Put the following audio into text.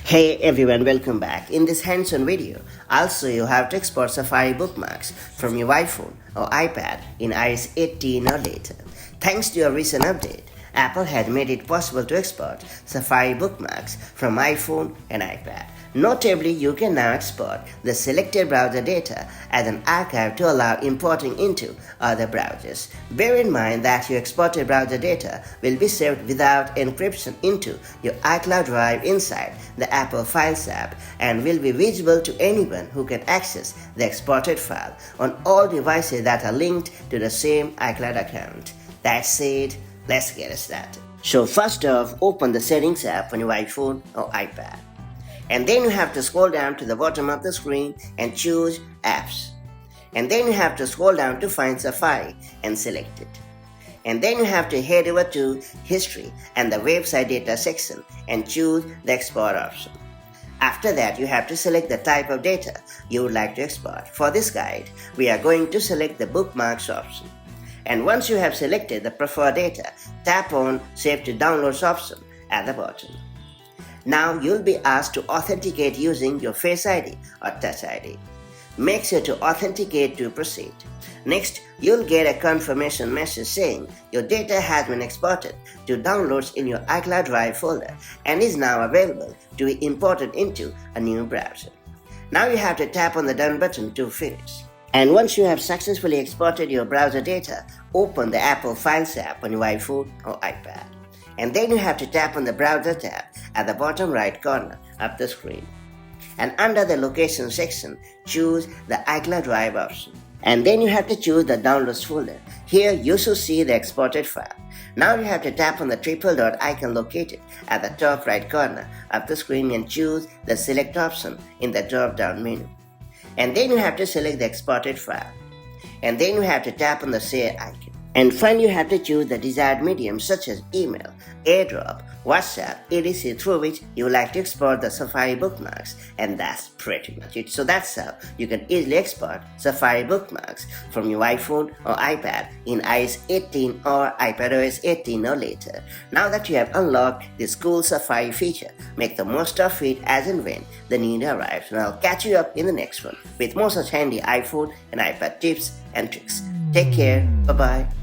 Hey everyone, welcome back. In this hands-on video, I'll show you how to export Safari bookmarks from your iPhone or iPad in iOS 18 or later. Thanks to a recent update, Apple had made it possible to export Safari bookmarks from iPhone and iPad. Notably, you can now export the selected browser data as an archive to allow importing into other browsers. Bear in mind that your exported browser data will be saved without encryption into your iCloud Drive inside the Apple Files app and will be visible to anyone who can access the exported file on all devices that are linked to the same iCloud account. That's it. Let's get started. So first off, open the Settings app on your iPhone or iPad. And then you have to scroll down to the bottom of the screen and choose Apps. And then you have to scroll down to find Safari and select it. And then you have to head over to History and the Website Data section and choose the Export option. After that, you have to select the type of data you would like to export. For this guide, we are going to select the Bookmarks option. And once you have selected the preferred data, tap on Save to Downloads option at the bottom. Now you'll be asked to authenticate using your Face ID or Touch ID. Make sure to authenticate to proceed. Next, you'll get a confirmation message saying your data has been exported to downloads in your iCloud Drive folder and is now available to be imported into a new browser. Now you have to tap on the Done button to finish. And once you have successfully exported your browser data, open the Apple Files app on your iPhone or iPad. And then you have to tap on the Browser tab at the bottom right corner of the screen. And under the Location section, choose the iCloud Drive option. And then you have to choose the Downloads folder. Here you should see the exported file. Now you have to tap on the triple dot icon located at the top right corner of the screen and choose the Select option in the drop-down menu. And then you have to select the exported file. And then you have to tap on the Share icon. And finally, you have to choose the desired medium such as email, AirDrop, WhatsApp, etc. through which you would like to export the Safari bookmarks. And that's pretty much it. So that's how you can easily export Safari bookmarks from your iPhone or iPad in iOS 18 or iPadOS 18 or later. Now that you have unlocked this cool Safari feature, make the most of it as and when the need arrives. And I'll catch you up in the next one with more such handy iPhone and iPad tips and tricks. Take care. Bye-bye.